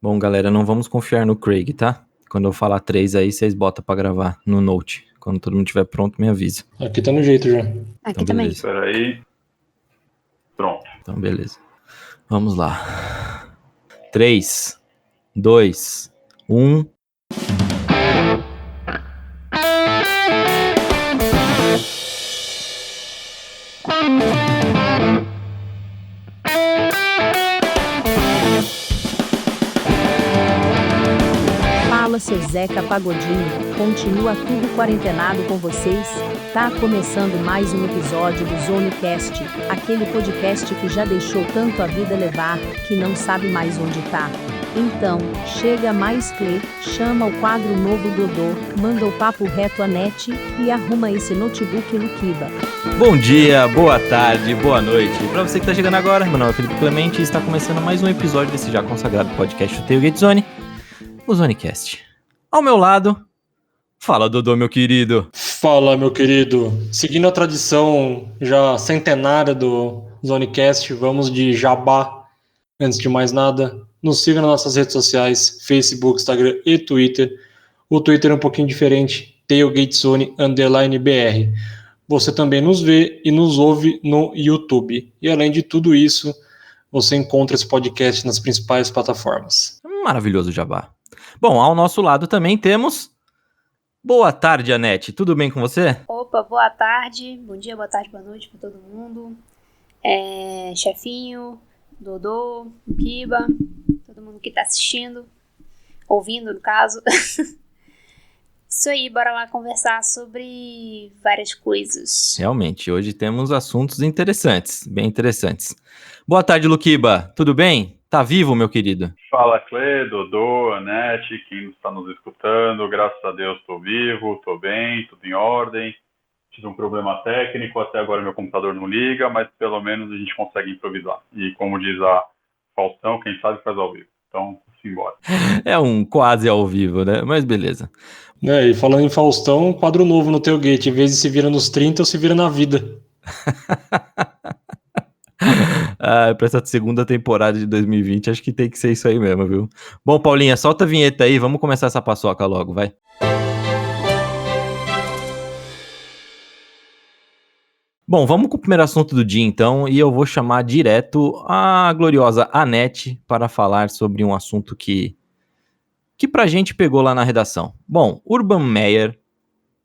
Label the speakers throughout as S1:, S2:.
S1: Bom, galera, não vamos confiar no Craig, tá? Quando eu falar 3 aí, vocês botam pra gravar no Note. Quando todo mundo estiver pronto, me avisa.
S2: Aqui tá no jeito já.
S3: Aqui
S1: Então,
S3: também.
S1: beleza.
S4: Espera aí. Pronto.
S1: Então, beleza. Vamos lá. 3, 2, 1.
S5: Fala, seu Zeca Pagodinho, continua tudo quarentenado com vocês? Tá começando mais um episódio do ZoneCast, aquele podcast que já deixou tanto a vida levar, que não sabe mais onde tá. Então, chega mais Clê, chama o quadro novo Dodô, manda o papo reto à net, e arruma esse notebook Luquiba.
S1: Bom dia, boa tarde, boa noite. Pra você que tá chegando agora, meu nome é Felipe Clemente e está começando mais um episódio desse já consagrado podcast do Tailgate Zone, o ZoneCast. Ao meu lado, fala Dodô, meu querido.
S2: Fala, meu querido. Seguindo a tradição já centenária do ZoneCast, vamos de jabá. Antes de mais nada, nos siga nas nossas redes sociais, Facebook, Instagram e Twitter. O Twitter é um pouquinho diferente, TailgateZone_BR. Você também nos vê e nos ouve no YouTube. E além de tudo isso, você encontra esse podcast nas principais plataformas.
S1: Maravilhoso jabá. Bom, ao nosso lado também temos... Boa tarde, Anete. Tudo bem com você?
S3: Opa, boa tarde. Bom dia, boa tarde, boa noite pra todo mundo. Chefinho, Dodô, Kiba, todo mundo que tá assistindo, ouvindo no caso. Isso aí, bora lá conversar sobre várias coisas.
S1: Realmente, hoje temos assuntos interessantes, bem interessantes. Boa tarde, Luquiba. Tudo bem? Tá vivo, meu querido?
S4: Fala, Clê, Dodô, Anete, quem está nos escutando. Graças a Deus estou vivo, estou bem, tudo em ordem. Tive um problema técnico, até agora meu computador não liga, mas pelo menos a gente consegue improvisar. E como diz a Faustão, quem sabe faz ao vivo. Então, simbora.
S1: É um quase ao vivo, né? Mas beleza.
S2: E falando em Faustão, um quadro novo no Tailgate. Em vez de se vira nos 30, ou se vira na vida.
S1: Pra essa segunda temporada de 2020, acho que tem que ser isso aí mesmo, viu? Bom, Paulinha, solta a vinheta aí, vamos começar essa paçoca logo, vai. Bom, vamos com o primeiro assunto do dia, então, e eu vou chamar direto a gloriosa Anete para falar sobre um assunto que pra gente pegou lá na redação. Bom, Urban Meyer,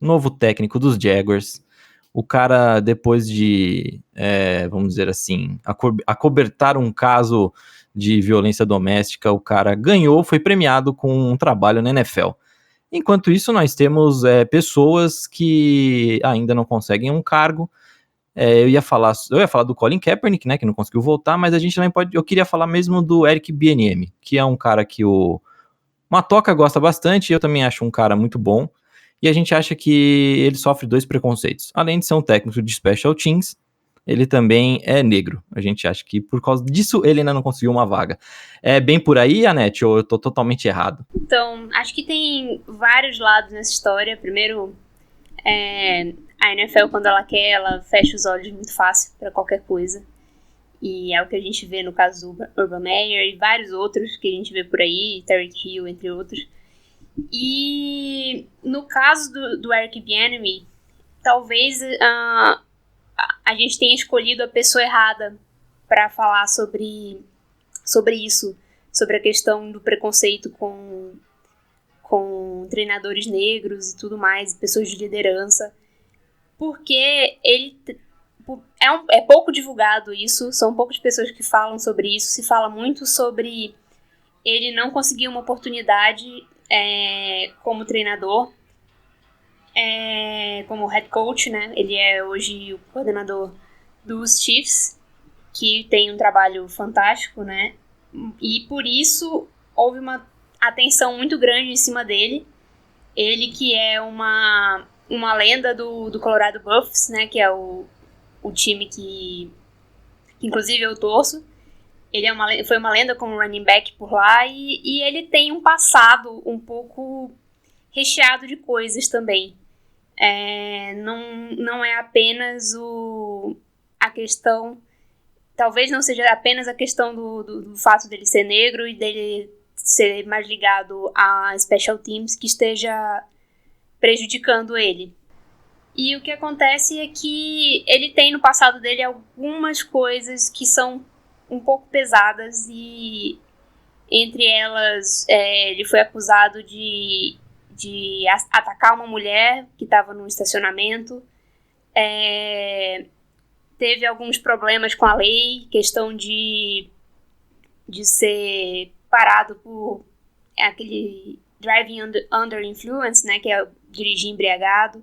S1: novo técnico dos Jaguars, o cara, depois de, vamos dizer assim, acobertar um caso de violência doméstica, o cara ganhou, foi premiado com um trabalho na NFL. Enquanto isso, nós temos pessoas que ainda não conseguem um cargo. Eu ia falar do Colin Kaepernick, né, que não conseguiu voltar, mas a gente também eu queria falar mesmo do Eric Bieniemy, que é um cara que o Matoca gosta bastante, eu também acho um cara muito bom, e a gente acha que ele sofre 2 preconceitos. Além de ser um técnico de special teams, ele também é negro. A gente acha que por causa disso ele ainda não conseguiu uma vaga. É bem por aí, Anete, ou eu tô totalmente errado?
S3: Então, acho que tem vários lados nessa história. Primeiro, a NFL, quando ela quer, ela fecha os olhos muito fácil pra qualquer coisa. E é o que a gente vê no caso do Urban Meyer e vários outros que a gente vê por aí, Tyreek Hill, entre outros. E no caso do Eric Bieniemy, talvez a gente tenha escolhido a pessoa errada para falar sobre isso, sobre a questão do preconceito com treinadores negros e tudo mais, pessoas de liderança, porque ele é pouco divulgado isso, são poucas pessoas que falam sobre isso, se fala muito sobre ele não conseguir uma oportunidade como treinador, como head coach, né? Ele é hoje o coordenador dos Chiefs, que tem um trabalho fantástico, né? E por isso houve uma atenção muito grande em cima dele. Ele que é uma lenda do Colorado Buffs, né? Que é o time que inclusive eu torço. Ele foi uma lenda como running back por lá e ele tem um passado um pouco recheado de coisas também. Não é apenas a questão, talvez não seja apenas a questão do fato dele ser negro e dele ser mais ligado a special teams que esteja prejudicando ele. E o que acontece é que ele tem no passado dele algumas coisas que são um pouco pesadas, e entre elas ele foi acusado de atacar uma mulher que estava num estacionamento, teve alguns problemas com a lei, questão de ser parado por aquele driving under influence, né, que é dirigir embriagado.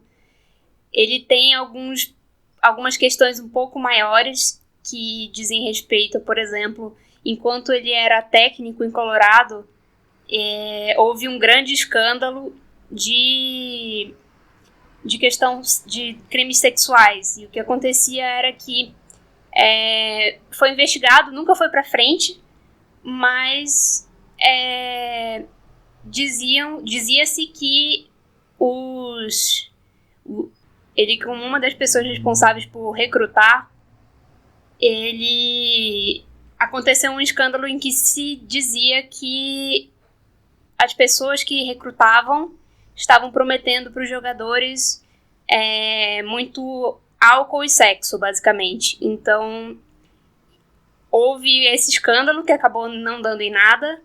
S3: Ele tem algumas questões um pouco maiores que dizem respeito, por exemplo, enquanto ele era técnico em Colorado, houve um grande escândalo de questão de crimes sexuais. E o que acontecia era que foi investigado, nunca foi para frente, mas dizia-se que ele, como uma das pessoas responsáveis por recrutar, aconteceu um escândalo em que se dizia que as pessoas que recrutavam estavam prometendo para os jogadores muito álcool e sexo, basicamente. Então, houve esse escândalo que acabou não dando em nada.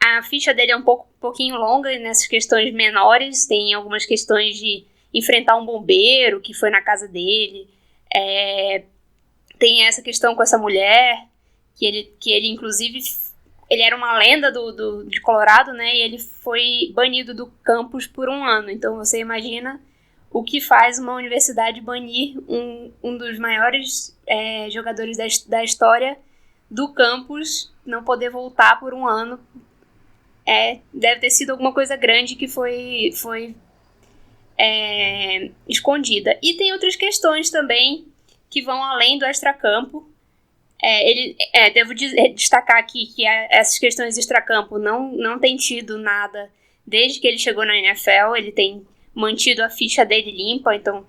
S3: A ficha dele é um pouquinho longa nessas questões menores. Tem algumas questões de enfrentar um bombeiro que foi na casa dele. Tem essa questão com essa mulher, que ele inclusive, ele era uma lenda de Colorado, né? E ele foi banido do campus por 1 ano. Então você imagina o que faz uma universidade banir um dos maiores jogadores da história do campus, não poder voltar por 1 ano. Deve ter sido alguma coisa grande que foi escondida. E tem outras questões também que vão além do extracampo. Devo destacar aqui que essas questões de extracampo não tem tido nada desde que ele chegou na NFL. Ele tem mantido a ficha dele limpa, então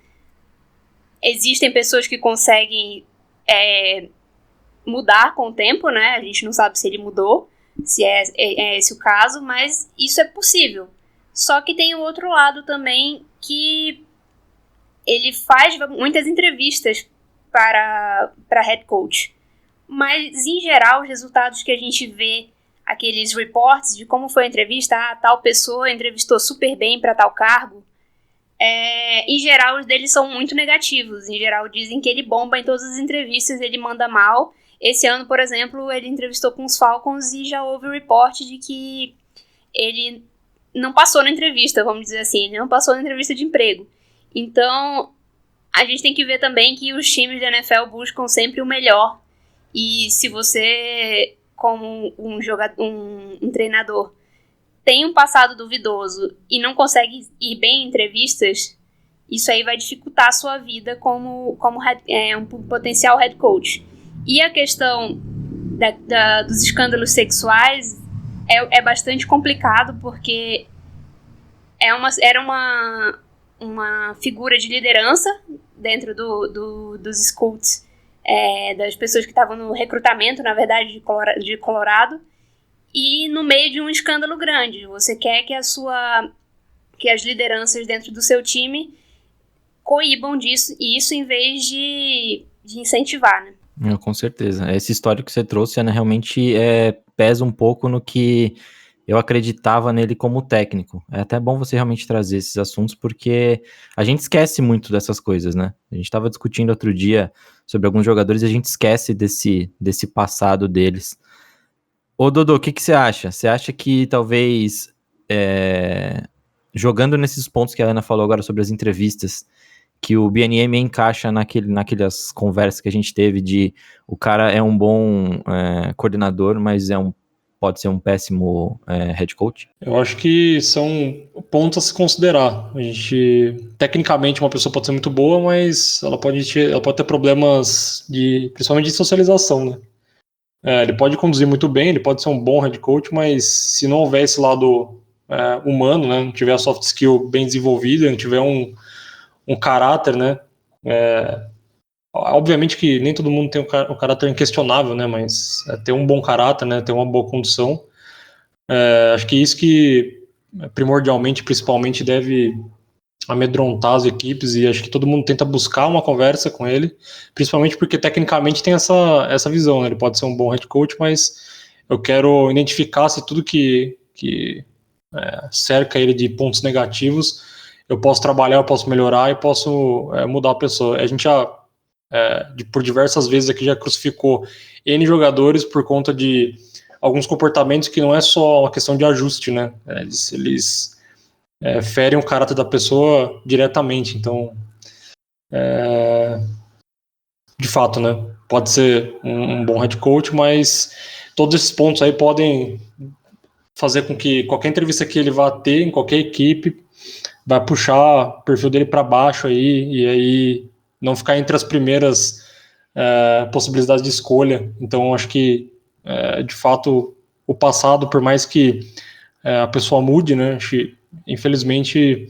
S3: existem pessoas que conseguem mudar com o tempo, né? A gente não sabe se ele mudou, se é esse o caso, mas isso é possível. Só que tem o outro lado também, que ele faz muitas entrevistas para head coach, mas em geral os resultados que a gente vê, aqueles reports de como foi a entrevista, tal pessoa entrevistou super bem para tal cargo, em geral os deles são muito negativos. Em geral dizem que ele bomba em todas as entrevistas, ele manda mal. Esse ano, por exemplo, ele entrevistou com os Falcons e já houve o report de que ele não passou na entrevista, vamos dizer assim, ele não passou na entrevista de emprego. Então, a gente tem que ver também que os times da NFL buscam sempre o melhor. E se você, como um treinador, tem um passado duvidoso e não consegue ir bem em entrevistas, isso aí vai dificultar a sua vida como um potencial head coach. E a questão dos escândalos sexuais é bastante complicado, porque era uma figura de liderança dentro dos scouts, das pessoas que estavam no recrutamento, na verdade, de Colorado, e no meio de um escândalo grande. Você quer que as lideranças dentro do seu time coíbam disso, e isso em vez de incentivar, né?
S1: Com certeza. Essa história que você trouxe, Ana, realmente pesa um pouco no que eu acreditava nele como técnico. É até bom você realmente trazer esses assuntos, porque a gente esquece muito dessas coisas, né? A gente estava discutindo outro dia sobre alguns jogadores e a gente esquece desse passado deles. Ô, Dodô, o que você acha? Você acha que talvez, jogando nesses pontos que a Ana falou agora sobre as entrevistas, que o BNM encaixa naquelas conversas que a gente teve de o cara é um bom coordenador, mas pode ser um péssimo head coach?
S2: Eu acho que são pontos a se considerar. Tecnicamente, uma pessoa pode ser muito boa, mas ela pode ter problemas principalmente de socialização, né? Ele pode conduzir muito bem, ele pode ser um bom head coach, mas se não houver esse lado humano, né, não tiver a soft skill bem desenvolvida, não tiver um caráter, né? Obviamente que nem todo mundo tem um caráter inquestionável, né? Mas ter um bom caráter, né? Ter uma boa condução, Acho que isso que primordialmente, principalmente, deve amedrontar as equipes, e acho que todo mundo tenta buscar uma conversa com ele, principalmente porque tecnicamente tem essa visão, né? Ele pode ser um bom head coach, mas eu quero identificar se tudo que cerca ele de pontos negativos, eu posso trabalhar, eu posso melhorar e posso mudar a pessoa. A gente já, por diversas vezes aqui, já crucificou N jogadores por conta de alguns comportamentos que não é só uma questão de ajuste, né? Eles ferem o caráter da pessoa diretamente. Então, de fato, né? Pode ser um bom head coach, mas todos esses pontos aí podem fazer com que qualquer entrevista que ele vá ter em qualquer equipe vai puxar o perfil dele para baixo aí, e aí não ficar entre as primeiras possibilidades de escolha. Então, acho que, de fato, o passado, por mais que a pessoa mude, né? Infelizmente,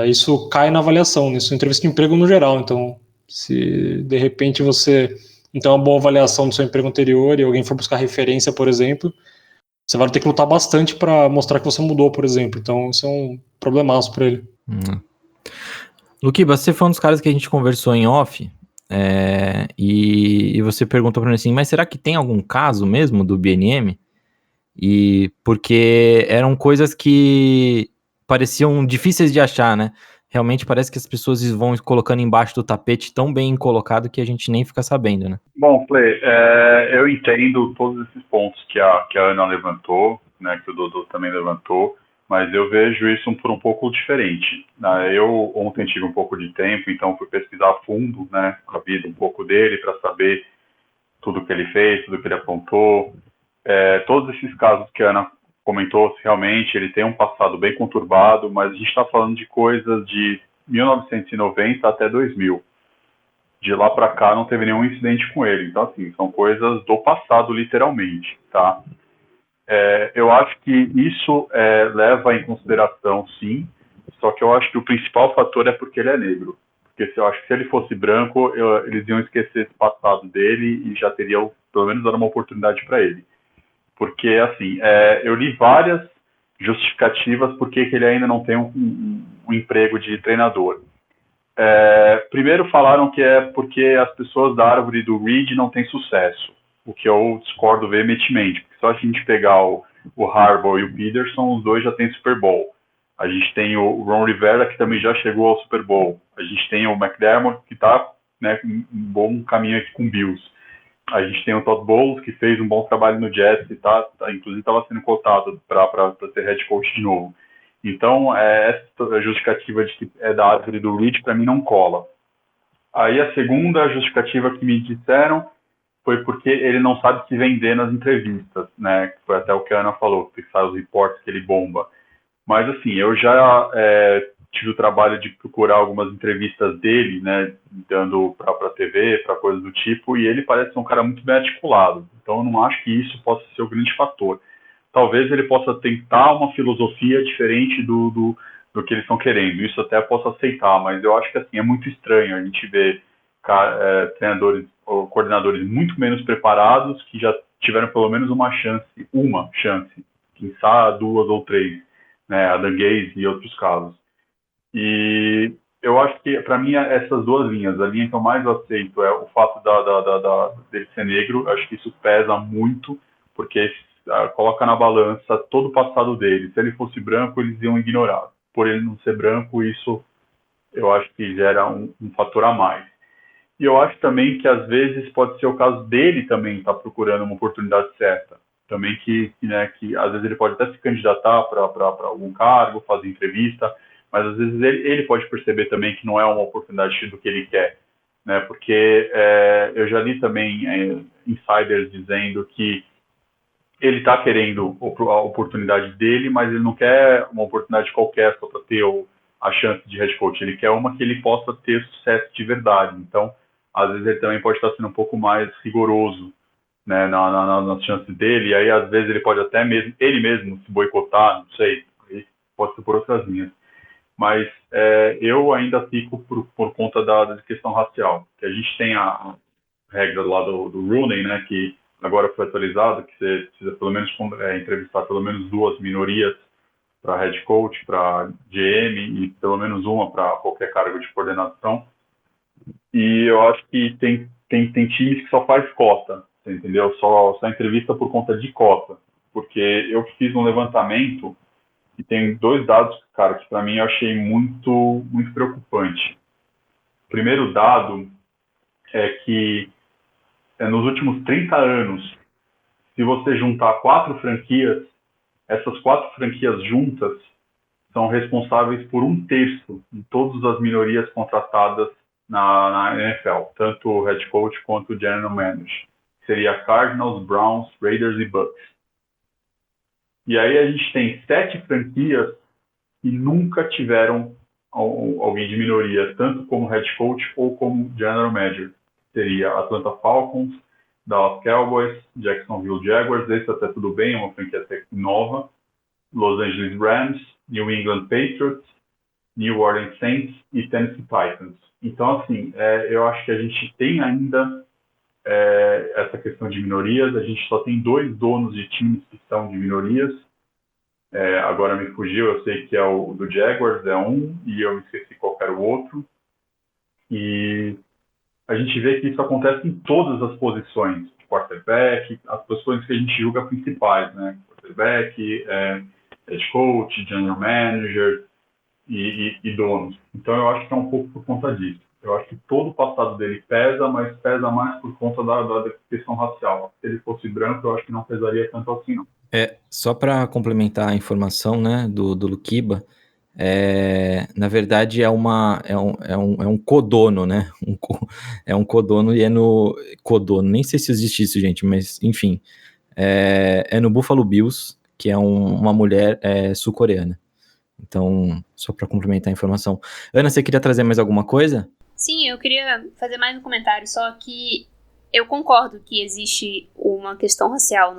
S2: isso cai na avaliação, nisso, entrevista de emprego no geral. Então, se de repente você não tem uma boa avaliação do seu emprego anterior e alguém for buscar referência, por exemplo, você vai ter que lutar bastante para mostrar que você mudou, por exemplo. Então, isso é um problemaço para ele.
S1: Luquiba, você foi um dos caras que a gente conversou em off, e você perguntou para mim assim, mas será que tem algum caso mesmo do BNM? E porque eram coisas que pareciam difíceis de achar, né? Realmente parece que as pessoas vão colocando embaixo do tapete tão bem colocado que a gente nem fica sabendo, né?
S4: Bom, Clay, eu entendo todos esses pontos que a Ana levantou, né, que o Dodô também levantou, mas eu vejo isso por um pouco diferente. Eu ontem tive um pouco de tempo, então fui pesquisar a fundo, né, a vida um pouco dele, para saber tudo que ele fez, tudo que ele apontou. Todos esses casos que a Ana comentou, realmente ele tem um passado bem conturbado, mas a gente está falando de coisas de 1990 até 2000. De lá para cá não teve nenhum incidente com ele. Então, assim, são coisas do passado, literalmente, tá? Eu acho que isso leva em consideração, sim, só que eu acho que o principal fator é porque ele é negro. Porque eu acho que se ele fosse branco, eles iam esquecer esse passado dele e já teriam, pelo menos, dado uma oportunidade para ele. Porque, assim, eu li várias justificativas por que ele ainda não tem um emprego de treinador. Primeiro falaram que é porque as pessoas da árvore do Reed não têm sucesso, o que eu discordo veementemente, porque só a gente pegar o Harbaugh e o Peterson, os dois já têm Super Bowl. A gente tem o Ron Rivera, que também já chegou ao Super Bowl. A gente tem o McDermott, que está, né, um bom caminho aqui com o Bills. A gente tem o Todd Bowles, que fez um bom trabalho no Jets, inclusive estava sendo cotado para ser head coach de novo. Então, essa justificativa de que é da árvore do Reed, para mim, não cola. Aí, a segunda justificativa que me disseram foi porque ele não sabe se vender nas entrevistas, né? Foi até o que a Ana falou, que sai os reportes que ele bomba. Mas, assim, eu já tive o trabalho de procurar algumas entrevistas dele, né? Dando para TV, para coisas do tipo, e ele parece ser um cara muito bem articulado. Então, eu não acho que isso possa ser o grande fator. Talvez ele possa tentar uma filosofia diferente do que eles estão querendo. Isso até posso aceitar, mas eu acho que assim, é muito estranho a gente ver treinadores ou coordenadores muito menos preparados que já tiveram pelo menos uma chance, quem sabe 2 ou 3, né, Adam Gase e outros casos. E eu acho que, para mim, essas duas linhas, a linha que eu mais aceito é o fato dele ser negro. Eu acho que isso pesa muito, porque coloca na balança todo o passado dele. Se ele fosse branco, eles iam ignorar. Por ele não ser branco, isso eu acho que gera um fator a mais. E eu acho também que às vezes pode ser o caso dele também estar procurando uma oportunidade certa. Também que às vezes ele pode até se candidatar para algum cargo, fazer entrevista, mas às vezes ele pode perceber também que não é uma oportunidade do que ele quer. Né? Porque eu já li também insiders dizendo que ele está querendo a oportunidade dele, mas ele não quer uma oportunidade qualquer só para ter a chance de head coach. Ele quer uma que ele possa ter sucesso de verdade. Então, às vezes ele também pode estar sendo um pouco mais rigoroso, né, nas chances dele. E aí, às vezes, ele pode até ele mesmo se boicotar, não sei. Pode ser por outras linhas. Mas eu ainda fico por conta da questão racial. Que a gente tem a regra lá do Rooney, né, que agora foi atualizado, que você precisa pelo menos entrevistar pelo menos 2 minorias para head coach, para GM e pelo menos uma para qualquer cargo de coordenação. E eu acho que tem times que só faz cota, entendeu? Só entrevista por conta de cota. Porque eu fiz um levantamento e tem 2 dados, cara, que para mim eu achei muito, muito preocupante. O primeiro dado é que nos últimos 30 anos, se você juntar 4 franquias, essas 4 franquias juntas são responsáveis por 1/3 de todas as minorias contratadas na NFL, tanto o head coach quanto o general manager. Seria Cardinals, Browns, Raiders e Bucks. E aí a gente tem 7 franquias que nunca tiveram alguém de minoria, tanto como head coach ou como general manager. Seria Atlanta Falcons, Dallas Cowboys, Jacksonville Jaguars, esse até tudo bem, é uma franquia até nova, Los Angeles Rams, New England Patriots, New Orleans Saints e Tennessee Titans. Então, assim, eu acho que a gente tem ainda essa questão de minorias, a gente só tem 2 donos de times que são de minorias, agora me fugiu, eu sei que é o do Jaguars, é um, e eu me esqueci qual era o outro, e a gente vê que isso acontece em todas as posições, quarterback, as posições que a gente julga principais, né? Quarterback, head coach, general manager e donos. Então eu acho que é um pouco por conta disso. Eu acho que todo o passado dele pesa, mas pesa mais por conta da questão racial. Se ele fosse branco, eu acho que não pesaria tanto assim, não.
S1: Só para complementar a informação, né, do Luquiba, na verdade é um codono, né? É um codono e é no codono, nem sei se existe isso, gente, mas enfim, é no Buffalo Bills, que é uma mulher sul-coreana. Então, só para complementar a informação. Ana, você queria trazer mais alguma coisa?
S3: Sim, eu queria fazer mais um comentário, só que eu concordo que existe uma questão racial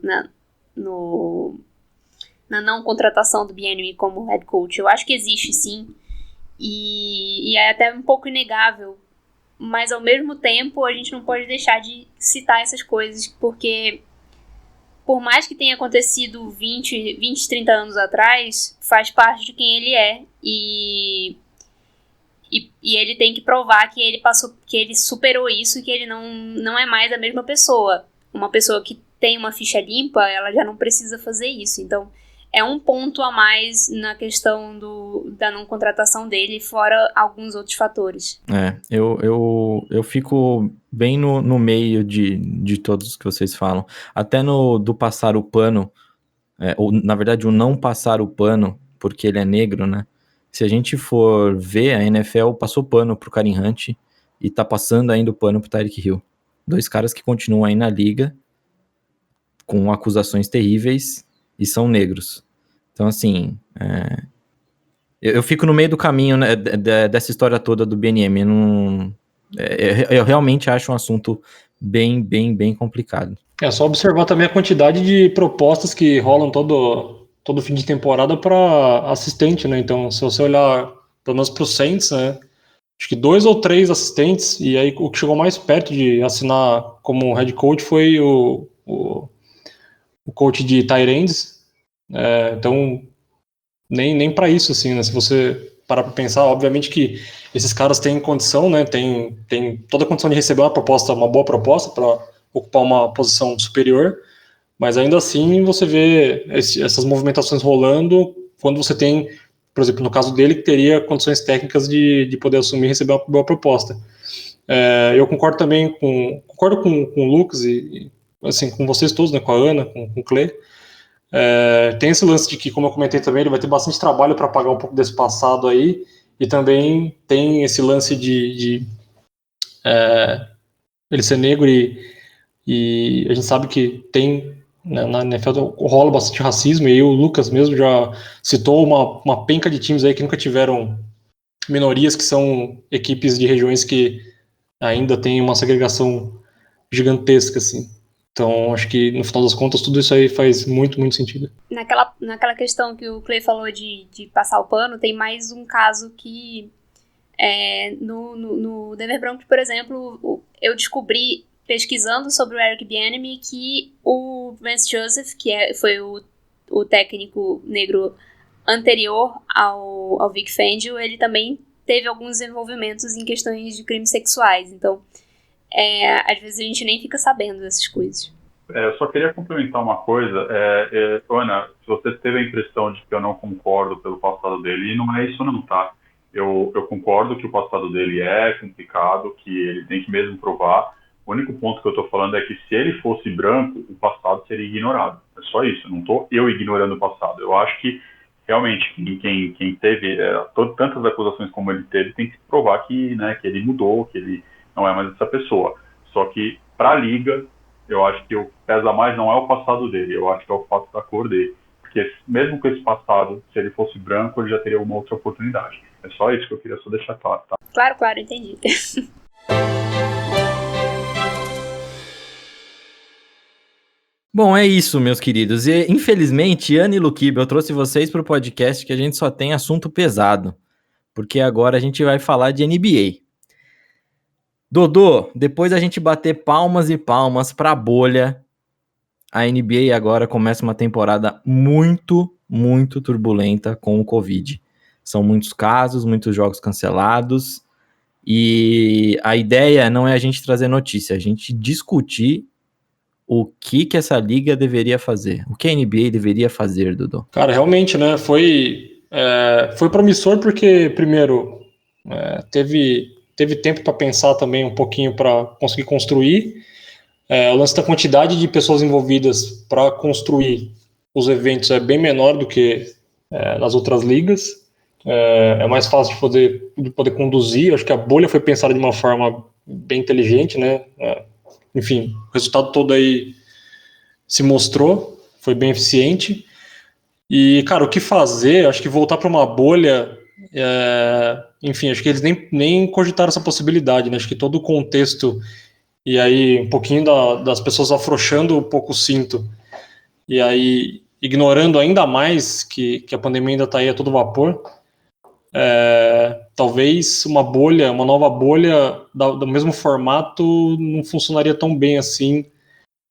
S3: na não contratação do Bieniemy como head coach. Eu acho que existe, sim, e é até um pouco inegável, mas ao mesmo tempo a gente não pode deixar de citar essas coisas, porque por mais que tenha acontecido 20, 30 anos atrás, faz parte de quem ele é, e ele tem que provar que ele superou isso, que ele não é mais a mesma pessoa. Uma pessoa que tem uma ficha limpa, ela já não precisa fazer isso. Então, é um ponto a mais na questão da não contratação dele, fora alguns outros fatores.
S1: Eu fico bem no meio de todos os que vocês falam. Até do passar o pano, ou na verdade o não passar o pano, porque ele é negro, né? Se a gente for ver, a NFL passou pano pro Kareem Hunt e tá passando ainda o pano pro Tyreek Hill. 2 caras que continuam aí na liga com acusações terríveis e são negros. Então, assim, eu fico no meio do caminho, né, dessa história toda do Bieniemy. Eu realmente acho um assunto bem, bem, bem complicado.
S2: É só observar também a quantidade de propostas que rolam todo fim de temporada para assistente, né? Então, se você olhar pelo menos para os Saints, né? Acho que 2 ou 3 assistentes, e aí o que chegou mais perto de assinar como head coach foi o coach de tight ends. Então, nem para isso, assim, né? Se você parar para pensar, obviamente que esses caras têm condição, né? Tem toda a condição de receber uma boa proposta para ocupar uma posição superior, mas ainda assim você vê essas movimentações rolando quando você tem, por exemplo, no caso dele, que teria condições técnicas de poder assumir e receber uma boa proposta. Eu concordo também com o Lucas e assim, com vocês todos, né, com a Ana, com o Clay. Tem esse lance de que, como eu comentei também, ele vai ter bastante trabalho para pagar um pouco desse passado aí, e também tem esse lance de ele ser negro e a gente sabe que tem, né, na NFL rola bastante racismo, e aí o Lucas mesmo já citou uma penca de times aí que nunca tiveram minorias, que são equipes de regiões que ainda tem uma segregação gigantesca, assim. Então, acho que, no final das contas, tudo isso aí faz muito, muito sentido.
S3: Naquela questão que o Clay falou de passar o pano, tem mais um caso que no Denver Broncos, por exemplo, eu descobri pesquisando sobre o Eric Bieniemy que o Vance Joseph, que foi o técnico negro anterior ao Vic Fangio, ele também teve alguns envolvimentos em questões de crimes sexuais. Então, às vezes a gente nem fica sabendo dessas coisas.
S4: Eu só queria complementar uma coisa. Ana, se você teve a impressão de que eu não concordo pelo passado dele, não é isso não, tá? Eu concordo que o passado dele é complicado, que ele tem que mesmo provar. O único ponto que eu estou falando é que se ele fosse branco, o passado seria ignorado. É só isso, não estou eu ignorando o passado. Eu acho que realmente quem teve tantas acusações como ele teve tem que provar que, né, que ele mudou, que ele não é mais essa pessoa. Só que para a liga, eu acho que o que pesa mais não é o passado dele, eu acho que é o fato da cor dele. Porque mesmo com esse passado, se ele fosse branco, ele já teria uma outra oportunidade. É só isso que eu queria só deixar claro, tá?
S3: Claro, entendi.
S1: Bom, é isso, meus queridos. E, infelizmente, Ana e Luquiba, eu trouxe vocês para o podcast que a gente só tem assunto pesado. Porque agora a gente vai falar de NBA. Dodô, depois da gente bater palmas e palmas para a bolha, a NBA agora começa uma temporada muito, muito turbulenta com o Covid. São muitos casos, muitos jogos cancelados. E a ideia não é a gente trazer notícia, a gente discutir o que essa liga deveria fazer. O que a NBA deveria fazer, Dodô?
S2: Cara, realmente, né? Foi promissor porque, primeiro, teve tempo para pensar também um pouquinho para conseguir construir. O lance da quantidade de pessoas envolvidas para construir os eventos é bem menor do que nas outras ligas. É mais fácil de poder conduzir. Acho que a bolha foi pensada de uma forma bem inteligente, né? Enfim, o resultado todo aí se mostrou, foi bem eficiente. E, cara, o que fazer? Acho que voltar para uma bolha, enfim, acho que eles nem cogitaram essa possibilidade, né? Acho que todo o contexto, e aí um pouquinho das pessoas afrouxando um pouco o cinto, e aí ignorando ainda mais que a pandemia ainda está aí a todo vapor, talvez uma nova bolha do mesmo formato não funcionaria tão bem assim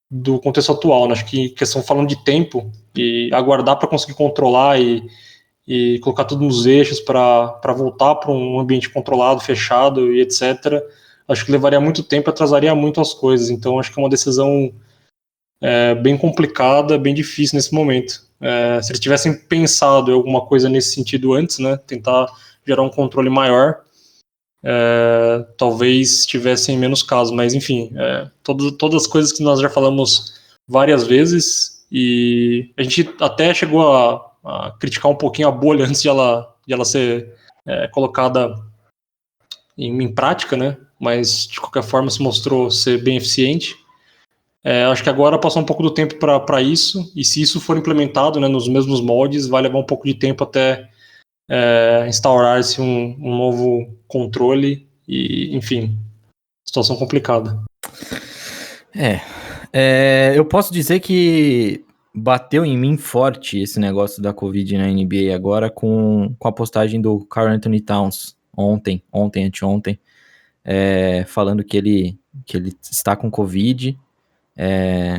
S2: do contexto atual, né? Acho que questão falando de tempo e aguardar para conseguir controlar e colocar tudo nos eixos para voltar para um ambiente controlado, fechado e etc. Acho que levaria muito tempo e atrasaria muito as coisas. Então acho que é uma decisão bem complicada, bem difícil nesse momento. Se eles tivessem pensado em alguma coisa nesse sentido antes, né, tentar gerar um controle maior, talvez tivessem menos casos, mas enfim, todas as coisas que nós já falamos várias vezes, e a gente até chegou a criticar um pouquinho a bolha antes de ela ser colocada em prática, né? Mas de qualquer forma se mostrou ser bem eficiente. Acho que agora passou um pouco do tempo para isso, e se isso for implementado, né, nos mesmos moldes, vai levar um pouco de tempo até instaurar-se um novo controle e, enfim, situação complicada.
S1: Eu posso dizer que bateu em mim forte esse negócio da Covid na NBA agora com a postagem do Karl-Anthony Towns anteontem, falando que ele está com Covid,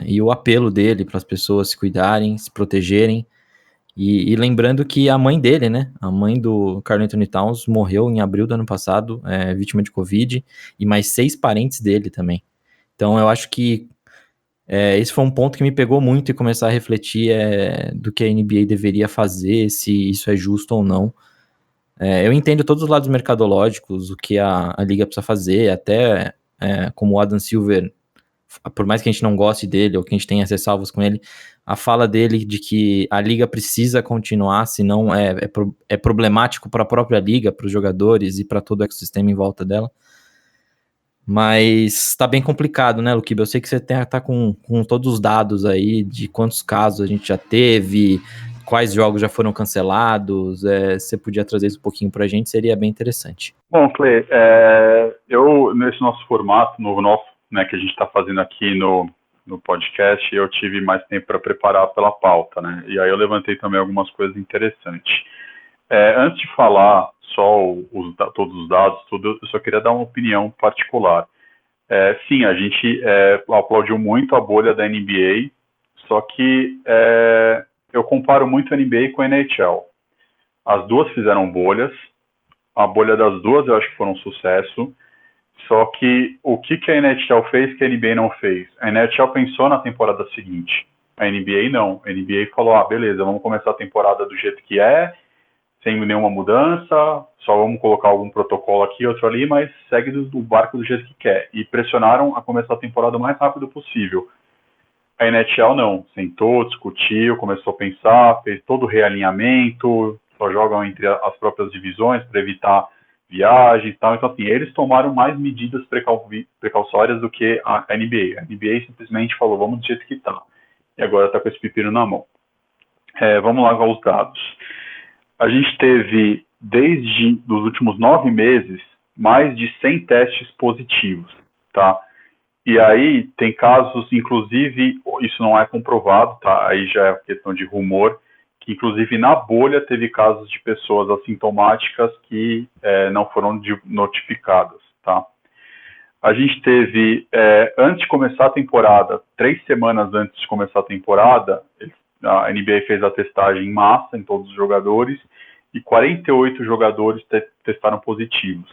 S1: e o apelo dele para as pessoas se cuidarem, se protegerem. E lembrando que a mãe dele, né? A mãe do Karl-Anthony Towns morreu em abril do ano passado, vítima de Covid, e mais 6 parentes dele também. Então eu acho que esse foi um ponto que me pegou muito e começar a refletir do que a NBA deveria fazer, se isso é justo ou não. Eu entendo todos os lados mercadológicos, o que a liga precisa fazer, até como o Adam Silver, por mais que a gente não goste dele ou que a gente tenha ressalvas com ele, a fala dele de que a liga precisa continuar, senão é problemático para a própria liga, para os jogadores e para todo o ecossistema em volta dela. Mas tá bem complicado, né, Luquiba? Eu sei que você tá com todos os dados aí de quantos casos a gente já teve, quais jogos já foram cancelados. Você podia trazer isso um pouquinho pra gente, seria bem interessante.
S4: Bom, Clay, eu, nesse nosso formato novo, né, que a gente está fazendo aqui no podcast, eu tive mais tempo para preparar pela pauta, né? E aí eu levantei também algumas coisas interessantes. Antes de falar só todos os dados, eu só queria dar uma opinião particular. Sim, a gente aplaudiu muito a bolha da NBA, só que eu comparo muito a NBA com a NHL. As duas fizeram bolhas, a bolha das duas eu acho que foi um sucesso, só que o que a NHL fez que a NBA não fez? A NHL pensou na temporada seguinte, a NBA não. A NBA falou, beleza, vamos começar a temporada do jeito que é, sem nenhuma mudança, só vamos colocar algum protocolo aqui, outro ali, mas segue o barco do jeito que quer. E pressionaram a começar a temporada o mais rápido possível. A NHL não, sentou, discutiu, começou a pensar, fez todo o realinhamento, só jogam entre as próprias divisões para evitar viagens e tal. Então, assim, eles tomaram mais medidas precautórias do que a NBA. A NBA simplesmente falou, vamos do jeito que tá. E agora está com esse pepino na mão. Vamos lá aos dados. A gente teve, desde os últimos 9 meses, mais de 100 testes positivos, tá? E aí tem casos, inclusive, isso não é comprovado, tá? Aí já é questão de rumor, que inclusive na bolha teve casos de pessoas assintomáticas que não foram notificadas, tá? A gente teve, antes de começar a temporada, 3 semanas antes de começar a temporada, a NBA fez a testagem em massa em todos os jogadores e 48 jogadores testaram positivos.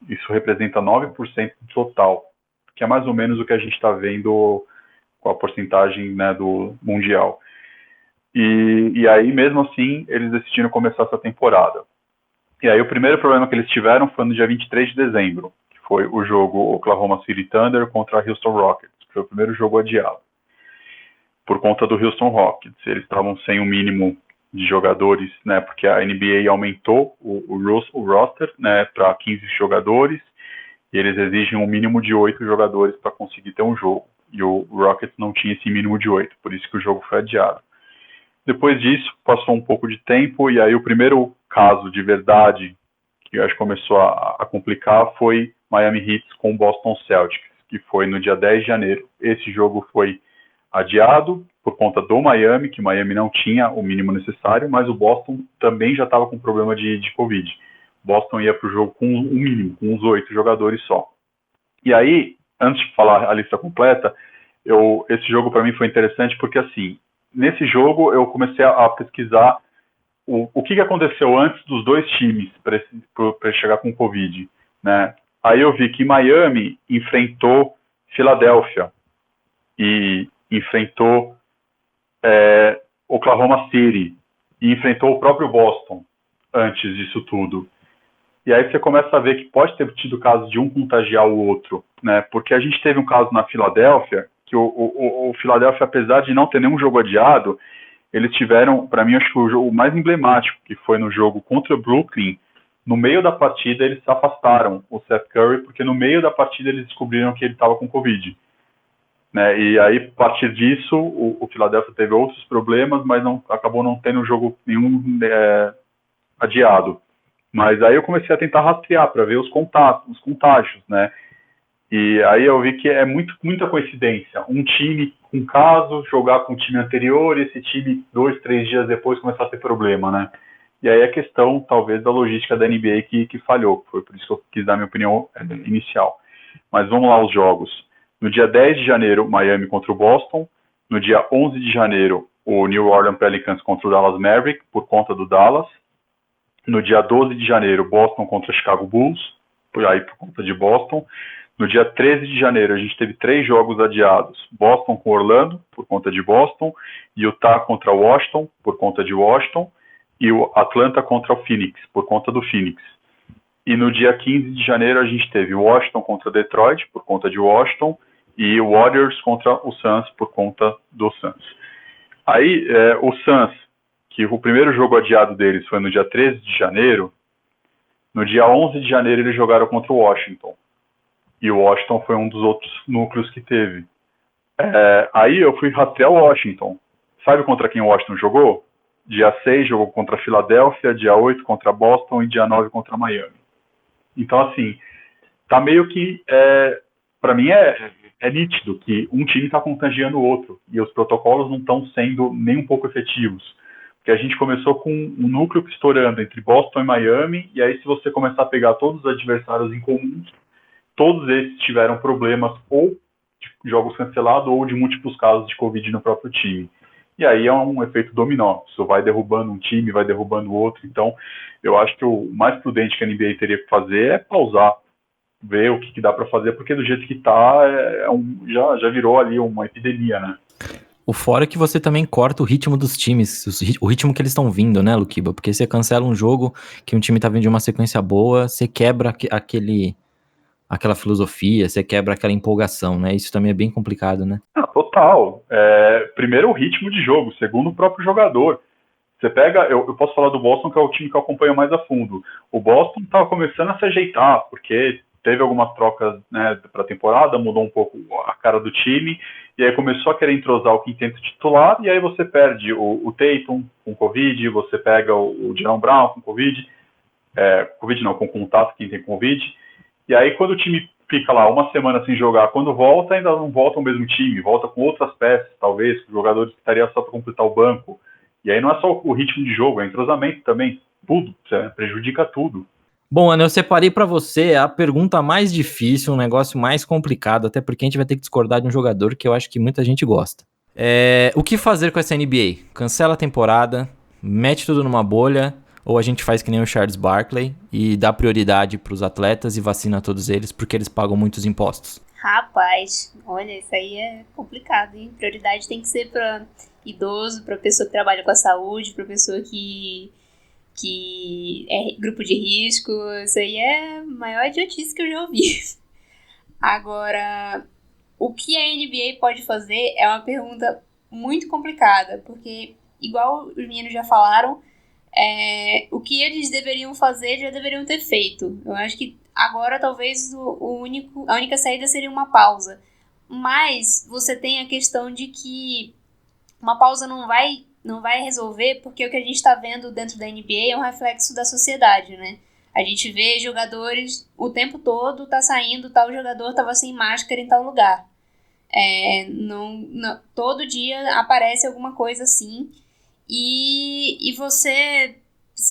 S4: Isso representa 9% do total, que é mais ou menos o que a gente está vendo com a porcentagem, né, do Mundial. E aí, mesmo assim, eles decidiram começar essa temporada. E aí o primeiro problema que eles tiveram foi no dia 23 de dezembro, que foi o jogo Oklahoma City Thunder contra Houston Rockets, que foi o primeiro jogo adiado. Por conta do Houston Rockets, eles estavam sem o mínimo de jogadores, né, porque a NBA aumentou o roster, né, para 15 jogadores, e eles exigem um mínimo de 8 jogadores para conseguir ter um jogo. E o Rockets não tinha esse mínimo de 8, por isso que o jogo foi adiado. Depois disso, passou um pouco de tempo, e aí o primeiro caso de verdade, que eu acho que começou a complicar, foi Miami Heat com o Boston Celtics, que foi no dia 10 de janeiro. Esse jogo foi adiado por conta do Miami, que Miami não tinha o mínimo necessário, mas o Boston também já estava com problema de Covid. Boston ia para o jogo com um mínimo, com uns 8 jogadores só. E aí, antes de falar a lista completa, esse jogo para mim foi interessante porque, assim, nesse jogo eu comecei a pesquisar o que aconteceu antes dos dois times para chegar com Covid, né? Aí eu vi que Miami enfrentou Filadélfia e enfrentou Oklahoma City e enfrentou o próprio Boston antes disso tudo. E aí você começa a ver que pode ter tido caso de um contagiar o outro, né? Porque a gente teve um caso na Filadélfia, que o Filadélfia, apesar de não ter nenhum jogo adiado, eles tiveram, para mim, acho que o jogo mais emblemático, que foi no jogo contra o Brooklyn. No meio da partida, eles se afastaram, o Seth Curry, porque no meio da partida eles descobriram que ele estava com Covid. Né? E aí, a partir disso, o Philadelphia teve outros problemas, mas acabou não tendo jogo nenhum adiado. Mas aí eu comecei a tentar rastrear para ver os contágios, né? E aí eu vi que é muita coincidência. Um time com caso, jogar com o time anterior, e esse time 2, 3 dias depois começar a ter problema, né? E aí a questão, talvez, da logística da NBA que falhou. Foi por isso que eu quis dar minha opinião inicial. Mas vamos lá aos jogos. No dia 10 de janeiro, Miami contra o Boston. No dia 11 de janeiro, o New Orleans Pelicans contra o Dallas Mavericks, por conta do Dallas. No dia 12 de janeiro, Boston contra o Chicago Bulls, por conta de Boston. No dia 13 de janeiro, a gente teve 3 jogos adiados. Boston com Orlando, por conta de Boston. Utah contra Washington, por conta de Washington. E o Atlanta contra o Phoenix, por conta do Phoenix. E no dia 15 de janeiro, a gente teve Washington contra Detroit, por conta de Washington. E Warriors contra o Suns, por conta do Suns. Aí, o Suns, que o primeiro jogo adiado deles foi no dia 13 de janeiro, no dia 11 de janeiro eles jogaram contra o Washington. E o Washington foi um dos outros núcleos que teve. Aí eu fui rastrear o Washington. Sabe contra quem o Washington jogou? Dia 6 jogou contra a Filadélfia, dia 8 contra Boston e dia 9 contra Miami. Então, assim, tá meio que, para mim é nítido que um time está contagiando o outro. E os protocolos não estão sendo nem um pouco efetivos. Porque a gente começou com um núcleo estourando entre Boston e Miami, e aí se você começar a pegar todos os adversários em comuns, todos esses tiveram problemas ou de jogos cancelados ou de múltiplos casos de Covid no próprio time. E aí é um efeito dominó. Isso vai derrubando um time, vai derrubando o outro. Então, eu acho que o mais prudente que a NBA teria que fazer é pausar, ver o que dá para fazer, porque do jeito que tá, já virou ali uma epidemia, né?
S1: O fora é que você também corta o ritmo dos times, o ritmo que eles estão vindo, né, Luquiba? Porque você cancela um jogo que um time tá vindo de uma sequência boa, você quebra aquela filosofia, você quebra aquela empolgação, né? Isso também é bem complicado, né?
S4: Total. Primeiro, o ritmo de jogo. Segundo, o próprio jogador. Você pega... Eu posso falar do Boston, que é o time que eu acompanho mais a fundo. O Boston estava começando a se ajeitar, porque teve algumas trocas, né, para a temporada, mudou um pouco a cara do time, e aí começou a querer entrosar o quinteto titular, e aí você perde o Tatum com Covid, você pega o Jaylen Brown com Covid, Covid não, com contato, quem tem Covid, e aí quando o time fica lá uma semana sem jogar, quando volta, ainda não volta o mesmo time, volta com outras peças, talvez, com jogadores que estariam só para completar o banco, e aí não é só o ritmo de jogo, é entrosamento também, tudo, prejudica tudo.
S1: Bom, Ana, eu separei pra você a pergunta mais difícil, um negócio mais complicado, até porque a gente vai ter que discordar de um jogador que eu acho que muita gente gosta. O que fazer com essa NBA? Cancela a temporada, mete tudo numa bolha, ou a gente faz que nem o Charles Barkley e dá prioridade pros atletas e vacina todos eles porque eles pagam muitos impostos?
S3: Rapaz, olha, isso aí é complicado, hein? Prioridade tem que ser pra idoso, pra pessoa que trabalha com a saúde, pra pessoa que é grupo de risco. Isso aí é a maior idiotice que eu já ouvi. Agora, o que a NBA pode fazer é uma pergunta muito complicada, porque, igual os meninos já falaram, o que eles deveriam fazer já deveriam ter feito. Eu acho que agora talvez a única saída seria uma pausa. Mas você tem a questão de que uma pausa não vai resolver, porque o que a gente está vendo dentro da NBA é um reflexo da sociedade, né? A gente vê jogadores o tempo todo, tá saindo, tal jogador estava sem máscara em tal lugar. Todo dia aparece alguma coisa assim, e você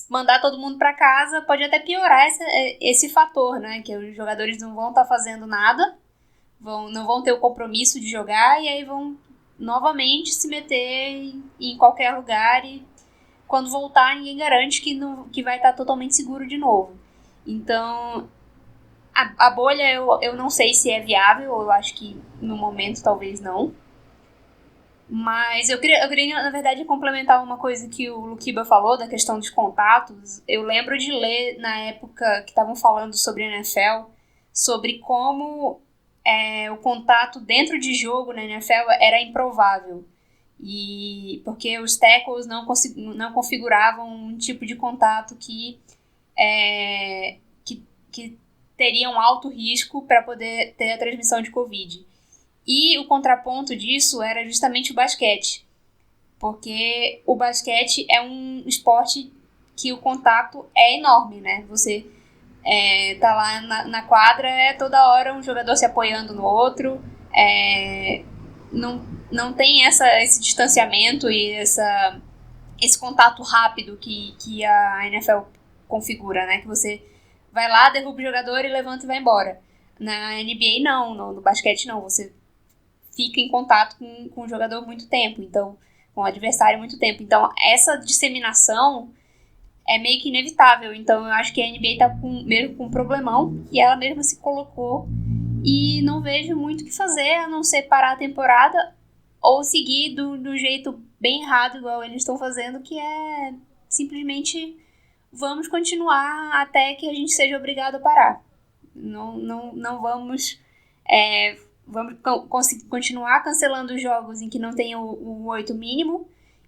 S3: mandar todo mundo para casa pode até piorar esse fator, né? Que os jogadores não vão estar fazendo nada, não vão ter o compromisso de jogar, e aí vão novamente se meter em qualquer lugar, e quando voltar ninguém garante que vai estar totalmente seguro de novo. Então a bolha eu não sei se é viável, eu acho que no momento talvez não, mas eu queria na verdade complementar uma coisa que o Luquiba falou da questão dos contatos. Eu lembro de ler na época que estavam falando sobre a NFL, sobre como o contato dentro de jogo na NFL era improvável, e porque os tackles não configuravam um tipo de contato que teria um alto risco para poder ter a transmissão de Covid. E o contraponto disso era justamente o basquete, porque o basquete é um esporte que o contato é enorme, né? Você tá lá na quadra, toda hora um jogador se apoiando no outro, não tem esse distanciamento e esse contato rápido que a NFL configura, né? Que você vai lá, derruba o jogador e levanta e vai embora. Na NBA não, no basquete não, você fica em contato com o jogador muito tempo, então, com o adversário muito tempo. Então, essa disseminação é meio que inevitável. Então eu acho que a NBA tá mesmo com um problemão que ela mesma se colocou, e não vejo muito o que fazer a não ser parar a temporada ou seguir do jeito bem errado, igual eles estão fazendo, que é simplesmente vamos continuar até que a gente seja obrigado a parar. Não vamos continuar cancelando os jogos em que não tem o 8 mínimo.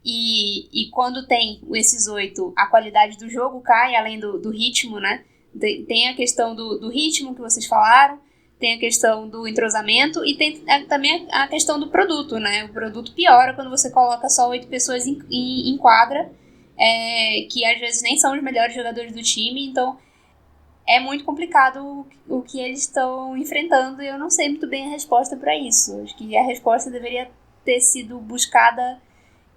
S3: E quando tem esses 8, a qualidade do jogo cai, além do ritmo, né? Tem a questão do ritmo que vocês falaram, tem a questão do entrosamento e tem também a questão do produto, né? O produto piora quando você coloca só 8 pessoas em quadra, que às vezes nem são os melhores jogadores do time. Então é muito complicado o que eles estão enfrentando, e eu não sei muito bem a resposta para isso. Acho que a resposta deveria ter sido buscada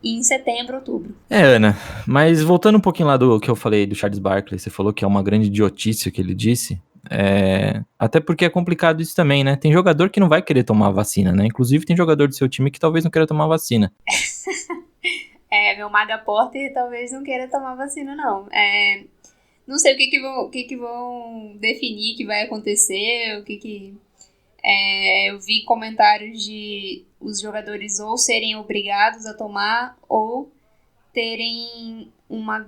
S3: em setembro, outubro.
S1: Ana, mas voltando um pouquinho lá do que eu falei do Charles Barkley, você falou que é uma grande idiotice o que ele disse. Até porque é complicado isso também, né? Tem jogador que não vai querer tomar vacina, né? Inclusive tem jogador do seu time que talvez não queira tomar vacina.
S3: Meu Maga Porter talvez não queira tomar vacina, não. Não sei o que vão definir que vai acontecer, eu vi comentários de os jogadores ou serem obrigados a tomar ou terem uma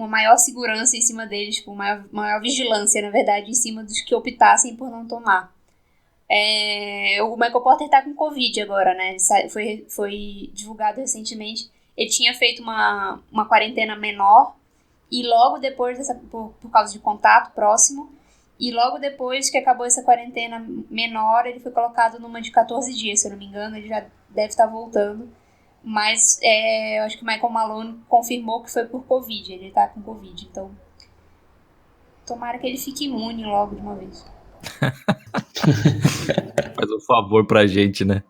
S3: maior segurança em cima deles, tipo, maior vigilância, na verdade, em cima dos que optassem por não tomar. O Michael Porter tá com Covid agora, né? Foi divulgado recentemente. Ele tinha feito uma quarentena menor e logo depois por causa de contato próximo, e logo depois que acabou essa quarentena menor, ele foi colocado numa de 14 dias, se eu não me engano. Ele já deve estar voltando. Mas eu acho que o Michael Malone confirmou que foi por Covid. Ele tá com Covid, então tomara que ele fique imune logo de uma vez.
S1: Faz um favor pra gente, né?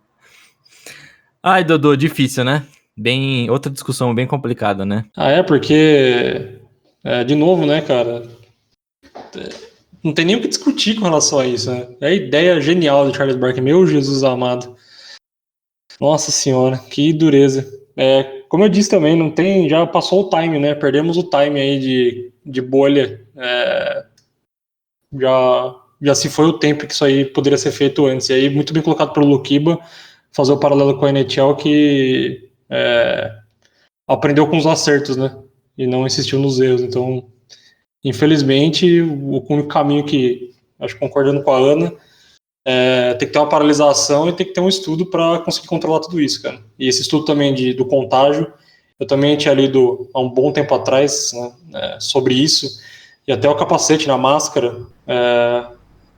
S1: Ai, Dodô, difícil, né? Outra discussão bem complicada, né?
S2: Porque, de novo, né, cara, não tem nem o que discutir com relação a isso, né? É a ideia genial do Charles Barkley, meu Jesus amado. Nossa senhora, que dureza. Como eu disse também, não tem, já passou o time, né? Perdemos o time aí de bolha. Já se foi o tempo que isso aí poderia ser feito antes. E aí, muito bem colocado pelo Luquiba, fazer o paralelo com a NHL, que aprendeu com os acertos, né? E não insistiu nos erros. Então, infelizmente, o único caminho que, acho que concordando com a Ana, tem que ter uma paralisação e tem que ter um estudo para conseguir controlar tudo isso, cara. E esse estudo também do contágio, eu também tinha lido há um bom tempo atrás, né, sobre isso, e até o capacete na máscara,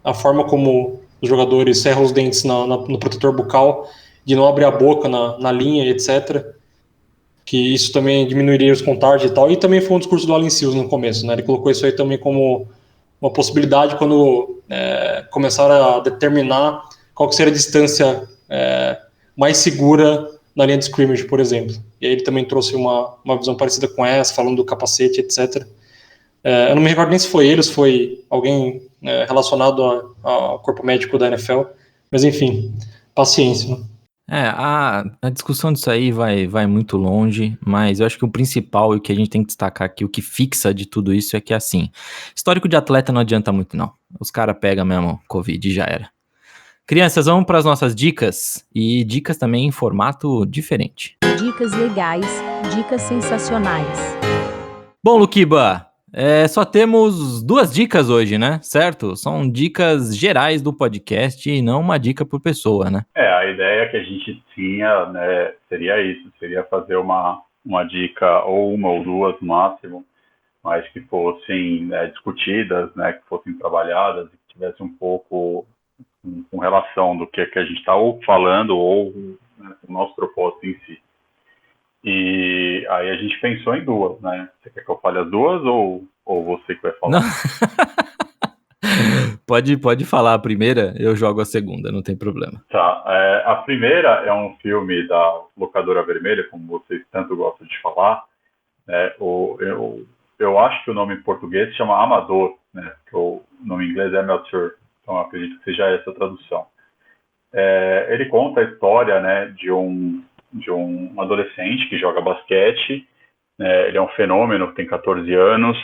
S2: a forma como os jogadores serram os dentes no protetor bucal, de não abrir a boca na linha, etc., que isso também diminuiria os contágios e tal, e também foi um discurso do Allen Sills no começo, né? Ele colocou isso aí também como uma possibilidade quando começaram a determinar qual que seria a distância mais segura na linha de scrimmage, por exemplo. E aí ele também trouxe uma visão parecida com essa, falando do capacete, etc. Eu não me recordo nem se foi ele ou se foi alguém relacionado ao corpo médico da NFL, mas enfim, paciência, né?
S1: A discussão disso aí vai muito longe, mas eu acho que o principal e o que a gente tem que destacar aqui, o que fixa de tudo isso é que, assim, histórico de atleta não adianta muito, não. Os caras pegam mesmo Covid e já era. Crianças, vamos para as nossas dicas, e dicas também em formato diferente.
S5: Dicas legais, dicas sensacionais.
S1: Bom, Luquiba, só temos 2 dicas hoje, né? Certo? São dicas gerais do podcast e não uma dica por pessoa, né?
S4: A ideia que a gente tinha, né, seria isso, seria fazer uma dica ou uma ou duas no máximo, mas que fossem discutidas, né, que fossem trabalhadas, que tivesse um pouco com relação do que a gente está ou falando ou o nosso propósito em si. E aí a gente pensou em 2, né? Você quer que eu fale as 2 ou você que vai falar?
S1: Pode falar a primeira, eu jogo a segunda, não tem problema.
S4: Tá, a primeira é um filme da Locadora Vermelha, como vocês tanto gostam de falar. Eu acho que o nome em português se chama Amador, né? Que o nome em inglês é Amateur, então eu acredito que seja essa a tradução. Ele conta a história, né, de um adolescente que joga basquete, né? Ele é um fenômeno, tem 14 anos,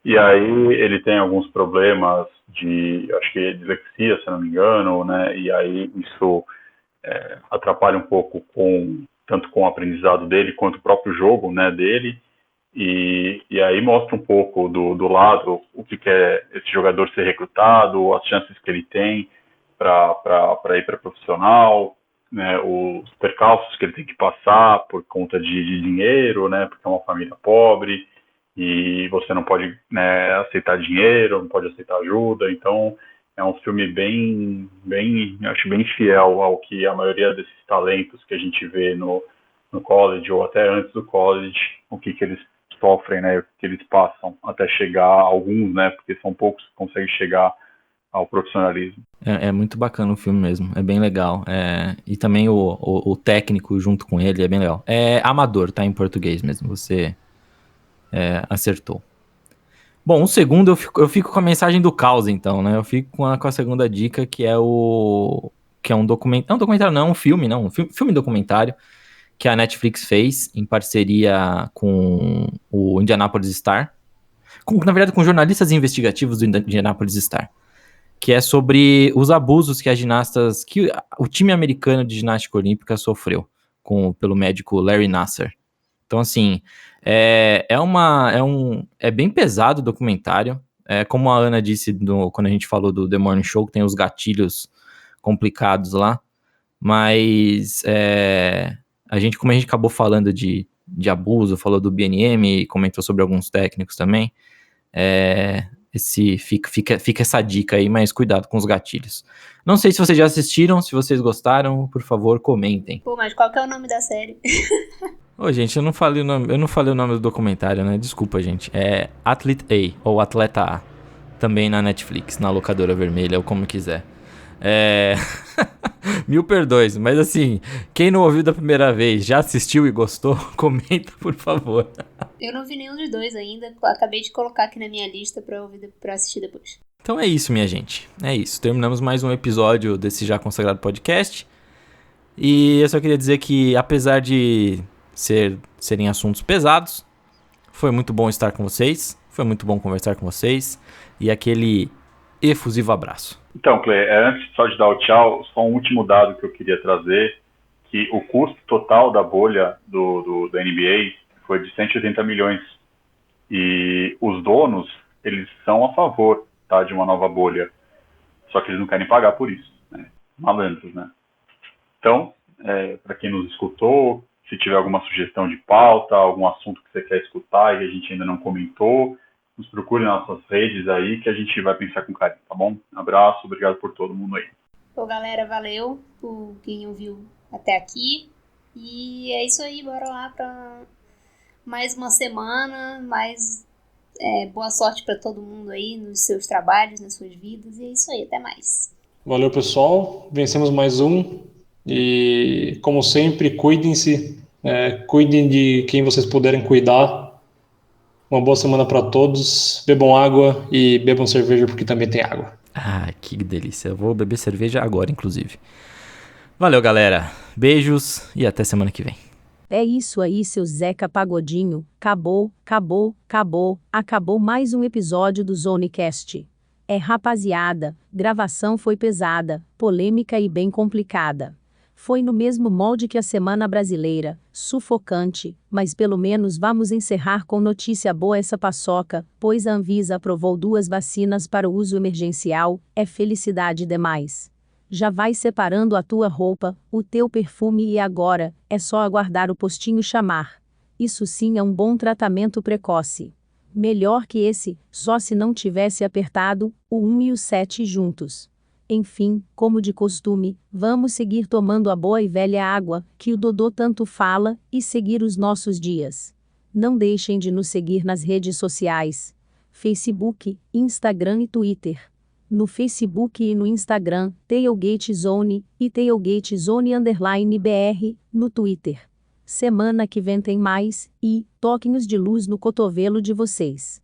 S4: e aí ele tem alguns problemas acho que é dislexia, se não me engano, né? E aí isso atrapalha um pouco tanto com o aprendizado dele quanto o próprio jogo, né, dele. E aí mostra um pouco do lado o que é esse jogador ser recrutado, as chances que ele tem para ir para profissional, né, os percalços que ele tem que passar por conta de dinheiro, né, porque é uma família pobre e você não pode, né, aceitar dinheiro, não pode aceitar ajuda. Então é um filme acho bem fiel ao que a maioria desses talentos que a gente vê no college ou até antes do college, o que eles sofrem, né, o que eles passam até chegar, alguns, né, porque são poucos que conseguem chegar ao profissionalismo.
S1: É muito bacana o filme mesmo, é bem legal. E também o técnico junto com ele é bem legal. É Amador, tá em português mesmo, você acertou. Bom, o segundo eu fico com a mensagem do caos, então, né? Eu fico com a segunda dica, que é um documentário. Não, documentário não, um filme, não. Filme documentário que a Netflix fez em parceria com o Indianapolis Star. Na verdade, com jornalistas investigativos do Indianapolis Star. Que é sobre os abusos que que o time americano de ginástica olímpica sofreu pelo médico Larry Nassar. Então, assim, é bem pesado o documentário. Como a Ana disse quando a gente falou do The Morning Show, que tem os gatilhos complicados lá. Mas como a gente acabou falando de abuso, falou do BNM, comentou sobre alguns técnicos também, fica essa dica aí, mas cuidado com os gatilhos. Não sei se vocês já assistiram, se vocês gostaram, por favor, comentem.
S3: Pô, mas qual que é o nome da série?
S1: Ô, gente, eu não falei o nome do documentário, né? Desculpa, gente. É Athlete A, ou Atleta A. Também na Netflix, na locadora vermelha, ou como quiser. Mil perdões, mas assim, quem não ouviu da primeira vez, já assistiu e gostou, comenta, por favor.
S3: Eu não vi nenhum dos dois ainda, acabei de colocar aqui na minha lista pra assistir depois.
S1: Então é isso, minha gente. É isso, terminamos mais um episódio desse já consagrado podcast. E eu só queria dizer que, apesar de serem assuntos pesados, foi muito bom estar com vocês, foi muito bom conversar com vocês, e aquele efusivo abraço.
S4: Então, Clay, antes só de dar o tchau, só um último dado que eu queria trazer, que o custo total da bolha da NBA foi de 180 milhões. E os donos, eles são a favor, tá, de uma nova bolha. Só que eles não querem pagar por isso, né? Malandros, né? Então, para quem nos escutou, se tiver alguma sugestão de pauta, algum assunto que você quer escutar e a gente ainda não comentou, nos procure nas nossas redes aí que a gente vai pensar com carinho, tá bom? Um abraço, obrigado por todo mundo aí.
S3: Pô, galera, valeu por quem ouviu até aqui. E é isso aí, bora lá pra mais uma semana, boa sorte pra todo mundo aí nos seus trabalhos, nas suas vidas. E é isso aí, até mais.
S2: Valeu, pessoal. Vencemos mais um. E, como sempre, cuidem-se. Cuidem de quem vocês puderem cuidar. Uma boa semana para todos. Bebam água e bebam cerveja porque também tem água.
S1: Ah, que delícia. Eu vou beber cerveja agora, inclusive. Valeu, galera. Beijos e até semana que vem.
S5: É isso aí, seu Zeca Pagodinho. Acabou mais um episódio do Zonecast. Rapaziada, gravação foi pesada, polêmica e bem complicada. Foi no mesmo molde que a Semana Brasileira, sufocante, mas pelo menos vamos encerrar com notícia boa essa paçoca, pois a Anvisa aprovou 2 vacinas para o uso emergencial, felicidade demais. Já vai separando a tua roupa, o teu perfume e agora, é só aguardar o postinho chamar. Isso sim é um bom tratamento precoce. Melhor que esse, só se não tivesse apertado o 1 e o 7 juntos. Enfim, como de costume, vamos seguir tomando a boa e velha água, que o Dodô tanto fala, e seguir os nossos dias. Não deixem de nos seguir nas redes sociais. Facebook, Instagram e Twitter. No Facebook e no Instagram, Tailgate Zone, e Tailgate Zone _BR, no Twitter. Semana que vem tem mais, e toquinhos de luz no cotovelo de vocês.